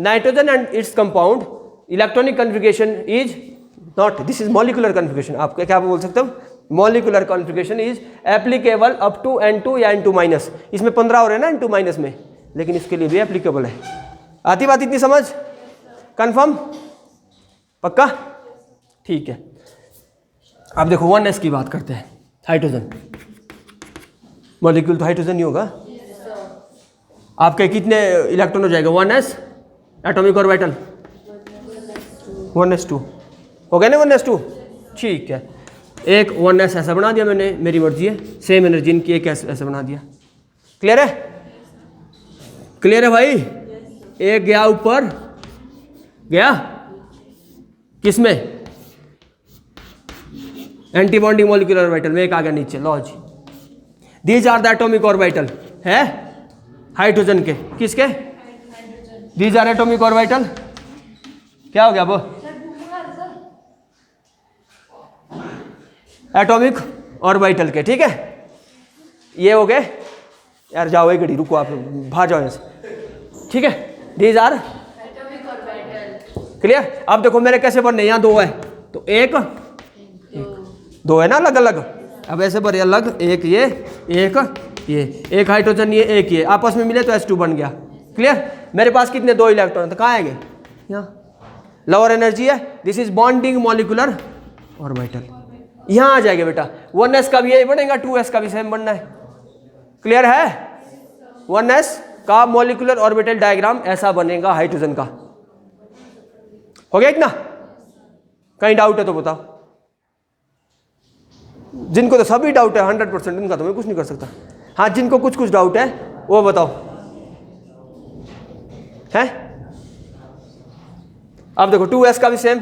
Nitrogen and its compound electronic configuration is not, this is molecular configuration, आप क्या बोल सकते हो, molecular configuration is applicable up to N2 या N2 माइनस, इसमें 15 हो रहे हैं ना N2 माइनस में, लेकिन इसके लिए भी एप्लीकेबल है। आती बात इतनी समझ, कंफर्म, पक्का, ठीक है। अब देखो 1s की बात करते हैं, हाइड्रोजन मॉलिक्यूल तो हाइड्रोजन ही होगा। आपके कितने इलेक्ट्रॉन हो जाएगा, 1s एटॉमिक ऑर्बिटल, 1s2 हो गया ना 1s2, ठीक है। एक 1s ऐसा बना दिया मैंने, मेरी मर्जी है, सेम एनर्जी इनकी एक ऐसा बना दिया। क्लियर है? क्लियर है भाई? एक गया ऊपर, गया किसमें, एंटी बॉन्डिंग मॉलिक्यूलर ऑर्बिटल में, एक आ गया नीचे। लो जी, these are the atomic orbital है हाइड्रोजन के, किसके, दीज आर एटॉमिक ऑर्बिटल, क्या हो गया वो, एटॉमिक ऑर्बिटल के, ठीक है। ये हो गए यार, जाओ एक घड़ी रुको, आप बाहर जाओ यहाँ से, ठीक है। These are atomic orbital, clear. अब देखो मेरे कैसे बनने, यहाँ दो है तो एक दो है ना अलग अलग, अब ऐसे बने अलग, एक ये एक हाइड्रोजन ये आपस में मिले तो H2 बन गया। क्लियर। मेरे पास कितने, 2 इलेक्ट्रॉन, तो कहाँ आएंगे, यहाँ लोअर एनर्जी है, this is bonding molecular orbital, यहाँ आ जाएगा बेटा। 1s का भी यही बनेगा, 2s का भी सेम बनना है। क्लियर है? 1s का मॉलिक्यूलर ऑर्बिटल डायग्राम ऐसा बनेगा हाइड्रोजन का। हो गया इतना? कहीं डाउट है तो बताओ। जिनको तो सभी डाउट है 100%, उनका तो मैं कुछ नहीं कर सकता। हाँ, जिनको कुछ कुछ डाउट है वो बताओ, है? अब देखो 2s का भी सेम,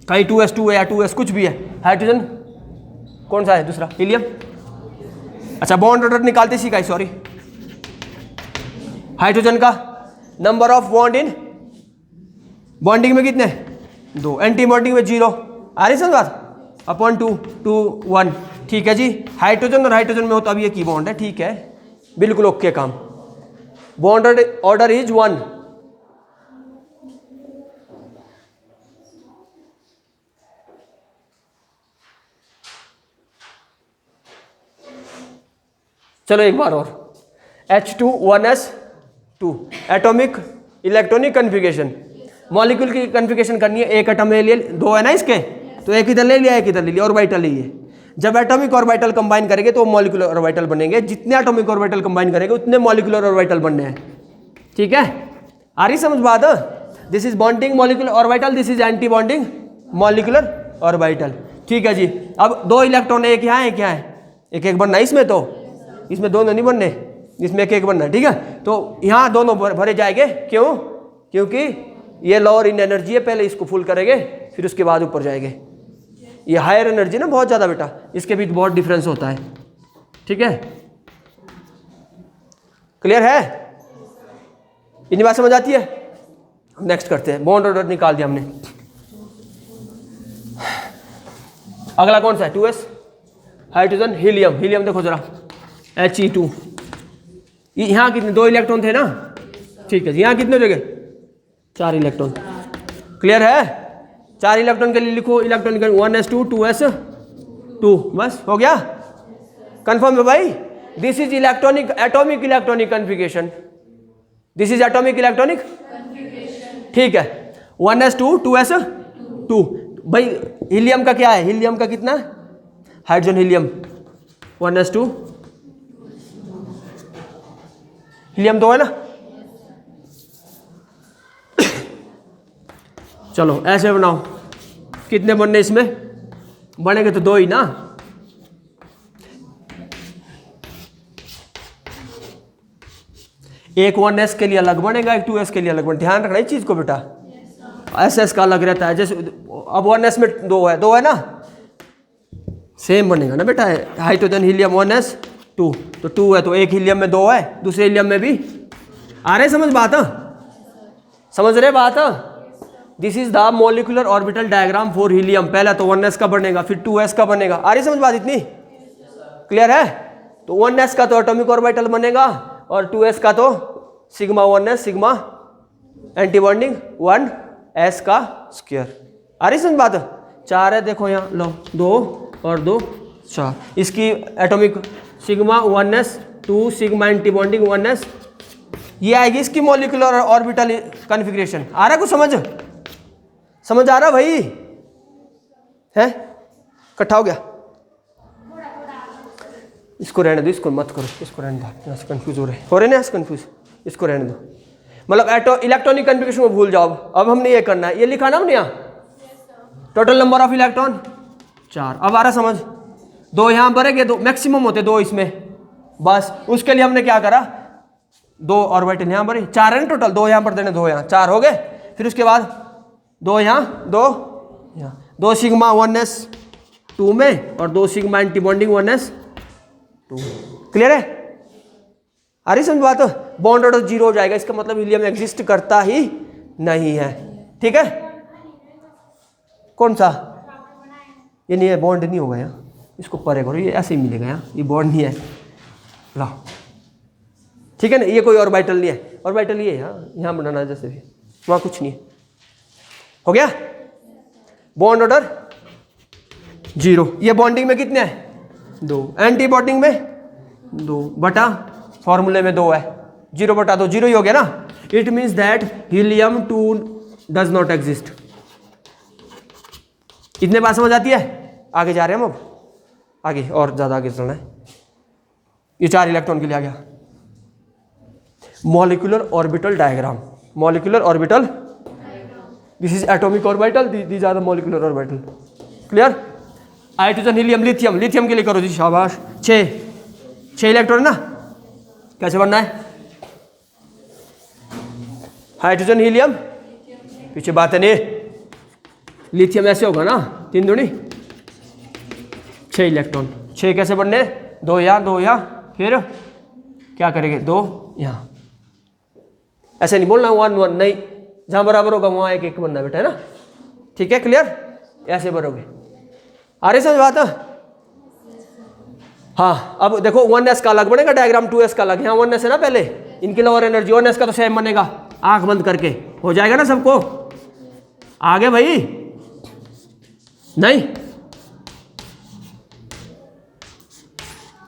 कहीं 2s2 है या 2s कुछ भी है। हाइड्रोजन कौन सा है दूसरा, हीलियम। अच्छा, बॉन्ड ऑर्डर निकालते सीखा, सॉरी। हाइड्रोजन का number of bond in bonding में कितने, 2, एंटी बॉन्डिंग में 0। आ रही समझ बात, अपॉन 2 2 1, ठीक है जी। हाइड्रोजन और हाइड्रोजन में हो तो अब ये की बॉन्ड है, ठीक है, बिल्कुल ओके काम। Bond order is 1। चलो एक बार और, H2 1s2 atomic electronic configuration, molecule की कन्फिगरेशन करनी है। एक एटम ले लिया, 2 है ना इसके, तो एक इधर ले लिया, एक इधर ले लिया, ऑर्बिटल ही है। जब एटॉमिक ऑर्बिटल कंबाइन करेंगे तो मॉलिक्यूलर ऑर्बिटल बनेंगे। जितने एटॉमिक ऑर्बिटल कंबाइन करेंगे उतने मॉलिक्यूलर ऑर्बिटल बनने हैं, ठीक है। आ रही समझ बात? This is bonding molecular orbital, this is anti bonding molecular orbital, ठीक है जी। अब 2 इलेक्ट्रॉन, एक यहाँ एक यहाँ है, एक एक बनना है इसमें, तो इसमें दोनों नहीं बनने, इसमें एक एक बनना है, ठीक है। तो यहाँ दोनों भरे जाएंगे, क्यों? क्योंकि ये लोअर इन एनर्जी है, पहले इसको फुल करेंगे फिर उसके बाद ऊपर जाएंगे। ये हायर एनर्जी ना बहुत ज़्यादा बेटा, इसके बीच बहुत डिफरेंस होता है, ठीक है। क्लियर है? इतनी बात समझ आती है? नेक्स्ट करते हैं, बॉन्ड ऑर्डर निकाल दिया हमने। अगला कौन सा है, 2s हाइड्रोजन, हीलियम। हीलियम देखो जरा, He2, यहाँ कितने, 2 इलेक्ट्रॉन थे ना, ठीक है जी। यहाँ कितने जगह, 4 इलेक्ट्रॉन। क्लियर है? 4 इलेक्ट्रॉन के लिए लिखो इलेक्ट्रॉन 1s2 2s2, बस हो गया। कंफर्म है भाई? This is electronic atomic electronic configuration, this is atomic electronic, ठीक है। 1s2 2s2 भाई। हीलियम का क्या है, हीलियम का कितना, हाइड्रोजन हीलियम 1s2, हीलियम 2 है ना। चलो ऐसे बनाओ, कितने बनने इसमें, बनेंगे तो 2 ही ना। एक 1s के लिए अलग बनेगा, एक 2s के लिए अलग बनेगा। ध्यान रखना इस चीज को बेटा, SS का अलग रहता है। जैसे अब 1s में 2 है ना, सेम बनेगा ना बेटा। हाइड्रोजन हीलियम 1s2, तो 2 है तो एक हीलियम में 2 है, दूसरे हीलियम में भी। आ रहे समझ बात? समझ रहे बात? This is the molecular orbital diagram for helium. पहला तो 1s का बनेगा, फिर 2s का बनेगा। आ रही समझ बात इतनी? क्लियर है? तो 1s का तो एटॉमिक ऑर्बिटल बनेगा और 2s का तो sigma 1s sigma anti bonding 1s का स्क्वायर। आ रही समझ बात? 4 है, देखो यहाँ लो, 2 और 2 4। इसकी atomic sigma 1s 2 sigma anti bonding 1s, ये आएगी इसकी मॉलिक्यूलर ऑर्बिटल कॉन्फ़िगरेशन। आ रहा कुछ समझ आ रहा भाई? है इकट्ठा हो गया? इसको रहने दो, इसको मत करो, इसको रहने दो, यहाँ से कंफ्यूज हो रहे ना, कंफ्यूज, इसको रहने दो। मतलब इलेक्ट्रॉनिक कॉन्फ़िगरेशन को भूल जाओ। अब हमने ये करना है, ये लिखा ना हमने यहाँ टोटल नंबर ऑफ इलेक्ट्रॉन 4। अब आ रहा समझ, 2 यहाँ भरेंगे, 2 मैक्सिमम होते 2 इसमें, बस उसके लिए हमने क्या करा, 2 ऑर्बिटल यहाँ भरे, 4 है ना टोटल, 2 यहाँ पर देने, 2 यहाँ, 4 हो गए। फिर उसके बाद 2 यहाँ, 2 यहाँ, 2 सिग्मा 1s 2 में और 2 sigma anti bonding 1s 2। Clear है? आ रही समझ बात? बॉन्ड ऑर्डर 0 हो जाएगा, इसका मतलब हीलियम एग्जिस्ट करता ही नहीं है। ठीक है? कौन सा? ये नहीं है, बॉन्ड नहीं होगा यहाँ, इसको परे करो, ये ऐसे ही मिलेगा यहाँ, ये बॉन्ड नहीं है। ला, ठीक है ना, ये कोई ऑर्बिटल नहीं है, ऑर्बिटल ये है यहाँ बनाना है, जैसे भी वहाँ कुछ नहीं है। हो गया? Bond order 0। ये बॉन्डिंग में कितने हैं? 2। एंटी बॉन्डिंग में 2 बटा फॉर्मूले में 2 है, 0 बटा 2 0 ही हो गया ना। It means that helium 2 does not exist. इतने बात समझ आती है? आगे जा रहे हैं हम, अब आगे और ज़्यादा आगे चलना है। ये 4 इलेक्ट्रॉन के लिए आ गया। Molecular orbital diagram, molecular orbital, this is atomic orbital, these are the molecular orbital. Clear? Hydrogen helium lithium, lithium के लिए करो जी, शाबाश। 6 इलेक्ट्रॉन ना, कैसे बनना है? हाइड्रोजन हीलियम, पीछे बात है नहीं, लिथियम ऐसे होगा ना, 3 दूनी 6 इलेक्ट्रॉन। 6 कैसे बनने? 2 यहाँ, 2 यहाँ, फिर क्या करेंगे? 2 यहाँ। ऐसे नहीं बोलना 1 1, नहीं, जहाँ बराबर होगा वहाँ 1 1 बनना बेटा, है ना? ठीक है? क्लियर? ऐसे भरोगे। आ रही समझ बात? हाँ, अब देखो 1s का अलग बनेगा डायग्राम, 2s का अलग। यहाँ 1s है ना पहले, इनकी लोअर एनर्जी, 1s का तो सेम बनेगा। आंख बंद करके हो जाएगा ना सबको? आगे भाई, नहीं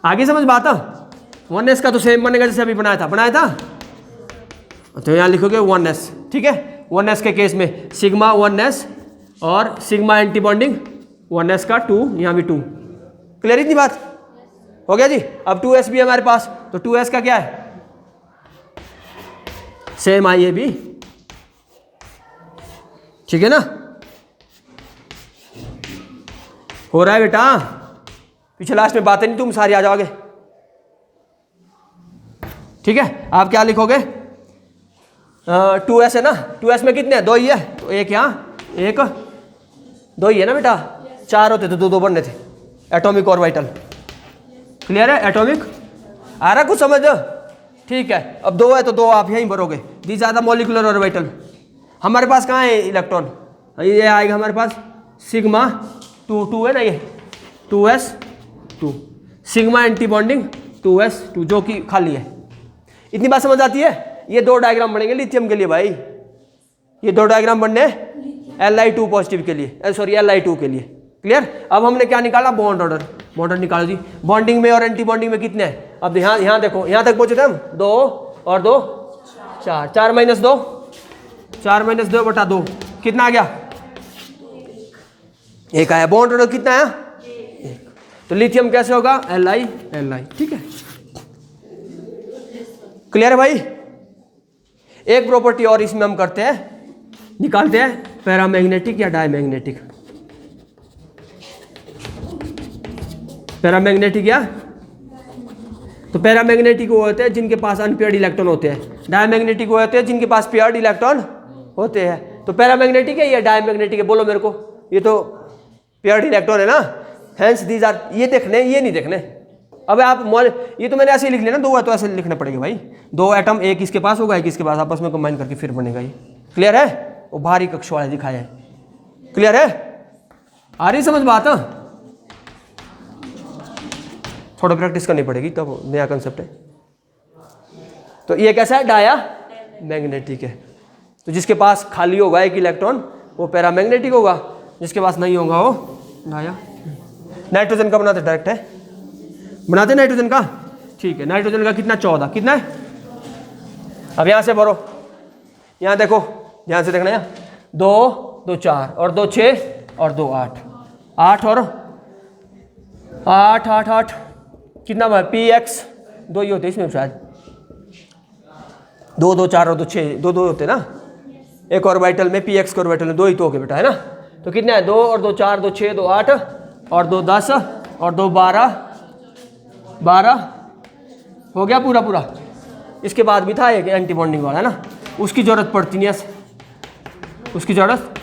आगे समझ बात? 1s का तो सेम बनेगा जैसे अभी बनाया था। तो यहाँ लिखोगे 1s। ठीक है? 1s के केस में सिग्मा 1s और सिग्मा एंटी बॉन्डिंग 1s का 2, यहाँ भी 2। क्लियर इतनी बात? हो गया जी। अब 2s भी हमारे पास, तो 2s का क्या है? सेम आई है भी, ठीक है ना? हो रहा है बेटा, पीछे लास्ट में बातें नहीं, तुम सारी आ जाओगे। ठीक है? आप क्या लिखोगे? 2s है ना, 2s में कितने हैं? 2 ही है, तो 1 यहाँ, 1 2 ही है ना बेटा। 4 होते तो 2 बनने थे। Atomic orbital. क्लियर है? एटॉमिक आ रहा कुछ समझ? ठीक है, अब 2 है तो 2 आप यहीं भरोगे। दी ज़्यादा मॉलिक्यूलर ऑर्बिटल। हमारे पास कहाँ है इलेक्ट्रॉन? ये आएगा हमारे पास सिग्मा 2 है ना, ये 2s 2, sigma anti bonding 2s 2, जो कि खाली है। इतनी बात समझ आती है? ये 2 डायग्राम बनेंगे लिथियम के लिए भाई, ये 2 डायग्राम बनने Li2 पॉजिटिव के लिए, सॉरी Li2 के लिए। क्लियर? अब हमने क्या निकाला? Bond order. बॉन्ड ऑर्डर निकालो जी। बॉन्डिंग में और एंटी बॉन्डिंग में कितने हैं? अब यहाँ देखो, यहाँ तक पहुंचे थे हम, 2 और 2 4, 4 माइनस 2, 4 माइनस 2 बटा 2, कितना आ गया? 1 आया। बॉन्ड ऑर्डर कितना आया? 1। तो लिथियम कैसे होगा? Li। ठीक है? क्लियर है भाई? एक प्रॉपर्टी और इसमें हम करते हैं, निकालते हैं, पैरामैग्नेटिक या डायमैग्नेटिक। पैरामैग्नेटिक या, तो पैरामैग्नेटिक वो होते हैं जिनके पास अनपेयर्ड इलेक्ट्रॉन होते हैं, डायमैग्नेटिक वो होते हैं जिनके पास पेयर्ड इलेक्ट्रॉन होते हैं। तो पैरामैग्नेटिक है या डायमैग्नेटिक है? बोलो मेरे को। ये तो पेयर्ड इलेक्ट्रॉन है ना, हेंस दीज आर, ये देखने, ये नहीं देखने। अब आप ये तो मैंने ऐसे ही लिख लिया ना, 2 है तो ऐसे लिखना पड़ेगा भाई। 2 एटम, एक इसके पास होगा, एक इसके पास, आपस में कंबाइन करके फिर बनेगा ये। क्लियर है? वो भारी कक्ष वाले दिखाया है। क्लियर है? आ रही समझ बात? थोड़ा प्रैक्टिस करनी पड़ेगी तब नया कंसेप्ट है। तो ये कैसा है? डाया मैग्नेटिक है। तो जिसके पास खाली होगा एक इलेक्ट्रॉन वो पैरामैग्नेटिक होगा, जिसके पास नहीं होगा वो डाया। नाइट्रोजन का बनाते डायरेक्ट है, बनाते नाइट्रोजन का। ठीक है, नाइट्रोजन का कितना? 14। कितना है? अब यहाँ से भरो, यहाँ देखो, ध्यान से देखना। यहाँ 2 2 4 और 2 6 और 2 8, 8 और 8 8 8 कितना है? px 2 ही होते इसमें शायद, 2 2 4 और 2 6, 2 2 होते ना। एक ऑर्बिटल में px के ऑर्बिटल में 2 ही तो हो गए बेटा, है ना? तो कितना है 2 और 2 4, 2 6, 2 8 और 2 10 और 2 12, 12 हो गया पूरा पूरा। इसके बाद भी था एक एंटी बॉन्डिंग वाला है ना, उसकी ज़रूरत पड़ती नहीं है, उसकी ज़रूरत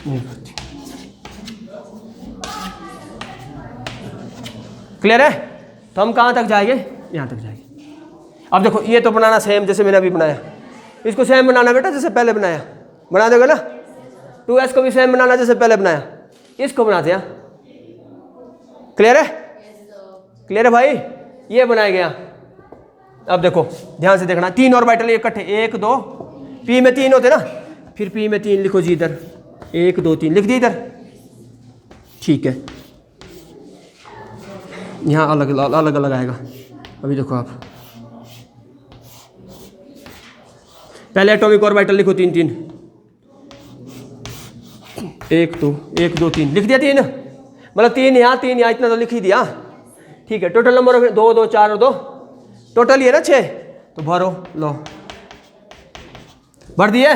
नहीं पड़ती। क्लियर है? तो हम कहाँ तक जाएंगे? यहाँ तक जाएंगे। अब देखो ये तो बनाना सेम जैसे मैंने अभी बनाया, इसको सेम बनाना बेटा जैसे पहले बनाया, बना दोगे ना। 2s को भी सेम बनाना जैसे पहले बनाया, इसको बनाते हैं। क्लियर है? क्लियर है भाई? ये बनाया गया। अब देखो ध्यान से देखना, 3 ऑर्बिटल इकट्ठे, 1 2, पी में 3 होते ना, फिर पी में 3 लिखो जी इधर, 1 2 3 लिख दी इधर, ठीक है। यहाँ अलग अलग अलग आएगा। अभी देखो आप पहले एटॉमिक ऑर्बिटल लिखो 3 3, 1 2 3 लिख दिया 3, मतलब 3 यहाँ 3 यहाँ, इतना तो लिख ही दिया, ठीक है। टोटल नंबर ऑफ 2 2 4 और 2 टोटल ही है ना 6, तो भरो, लो भर दिए,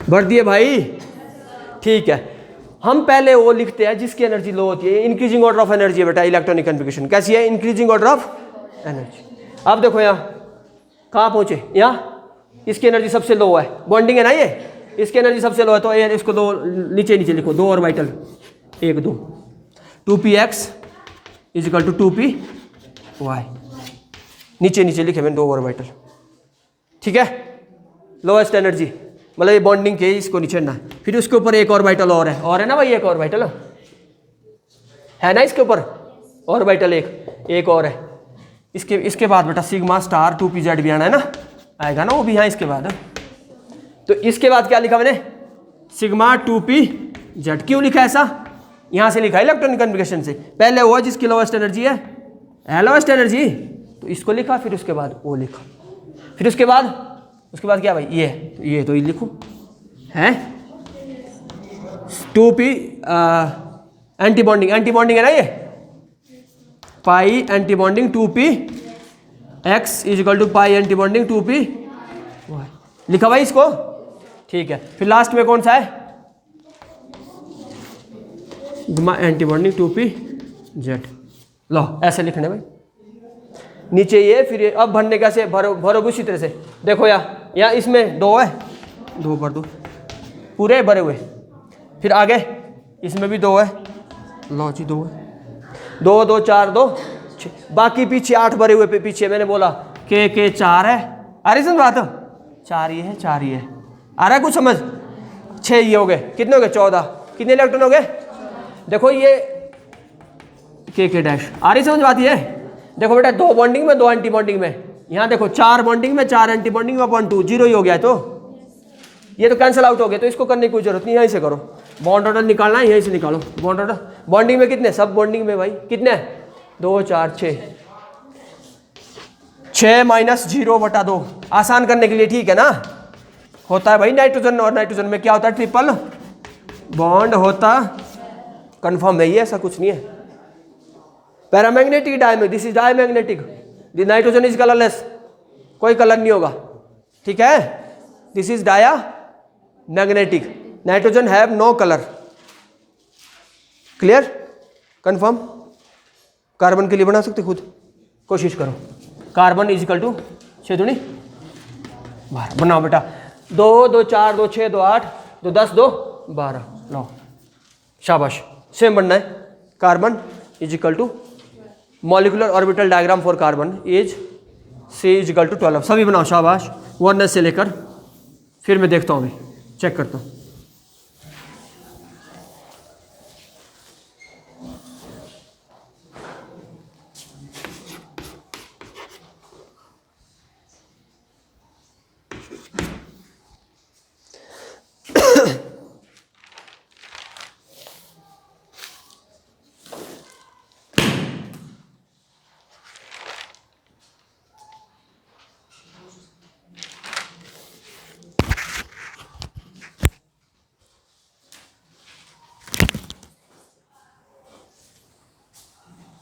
भर दिए भाई, ठीक है। हम पहले वो लिखते हैं जिसकी एनर्जी लो होती है, इंक्रीजिंग ऑर्डर ऑफ एनर्जी है बेटा, इलेक्ट्रॉनिक कन्फिगरेशन कैसी है, इंक्रीजिंग ऑर्डर ऑफ एनर्जी। अब देखो यहाँ कहाँ पहुँचे, यहाँ इसकी एनर्जी सबसे लो है, बॉन्डिंग है ना ये, इसकी एनर्जी सबसे लो है, तो इसको दो नीचे नीचे लिखो, 2 orbital 1 2, 2px is equal to 2py, नीचे नीचे लिखे मैंने 2 ऑर्बिटल, ठीक है। लोएस्ट एनर्जी मतलब ये बॉन्डिंग के इसको नीचे ना, फिर उसके ऊपर एक ऑर्बिटल और है ना भाई, एक ऑर्बिटल है ना इसके ऊपर ऑर्बिटल एक और है। इसके बाद बेटा सिग्मा स्टार 2pz भी आना है ना, आएगा ना वो भी यहाँ इसके बाद। तो इसके बाद क्या लिखा मैंने, सिग्मा 2pz। क्यों लिखा ऐसा, यहाँ से लिखा है इलेक्ट्रॉनिक कन्फिगरेशन से, पहले वो जिसकी लोएस्ट एनर्जी है, लोएस्ट एनर्जी, तो इसको लिखा, फिर उसके बाद वो लिखा, फिर उसके बाद क्या भाई, ये तो ये लिखो है 2p एंटी बॉन्डिंग है ना ये, pi anti bonding 2p x is equal to pi anti bonding 2p y, लिखा भाई इसको, ठीक है। फिर लास्ट में कौन सा है, एंटी बॉन्डिंग 2pz, लो ऐसे लिखने भाई, नीचे ये, फिर ये। अब भरने कैसे, भरो उसी तरह से, देखो यहाँ इसमें 2 है, 2 भर दो पूरे भरे हुए, फिर आगे इसमें भी 2 है, लो जी 2 है, 2 2 4 2 6, बाकी पीछे 8 भरे हुए, पीछे मैंने बोला के 4 है, आ रही समझ बात, 4 ये है, 4 ये है, आ रहा है कुछ समझ, 6 ये हो गए, कितने हो गए 14, कितने इलेक्ट्रॉन हो गए, देखो ये के डैश, आ रही समझ बात ये। देखो बेटा 2 बॉन्डिंग में 2 एंटी बॉन्डिंग में, यहाँ देखो 4 बॉन्डिंग में 4 एंटी बॉन्डिंग में 1 2 0 ही हो गया है, तो ये तो कैंसिल आउट हो गया, तो इसको करने की कोई जरूरत नहीं, यहीं से करो, बॉन्ड ऑर्डर निकालना है यहीं से निकालो, बॉन्ड ऑर्डर बॉन्डिंग में कितने, सब बॉन्डिंग में भाई कितने, 2 4 6, 6 माइनस 0/2, आसान करने के लिए, ठीक है ना। होता है भाई नाइट्रोजन, और नाइट्रोजन में क्या होता है, ट्रिपल बॉन्ड होता, कन्फर्म है ये, ऐसा कुछ नहीं है। Paramagnetic diamagnetic, this is diamagnetic, the nitrogen is colourless, कोई कलर नहीं होगा, ठीक है। This is diamagnetic, nitrogen have no colour, clear, confirm. Carbon के लिए बना सकते खुद, कोशिश करो, कार्बन इज इक्वल टू 6 दूनी 12, बनाओ बेटा, 2 2 4 2 6 2 8 2 10 2 12, लो शाबाश, सेम बनना है। Carbon is equal to molecular orbital diagram for carbon is C is equal to 12, सभी बनाओ शाबाश, 1s से लेकर, फिर मैं देखता हूँ, अभी चेक करता हूँ।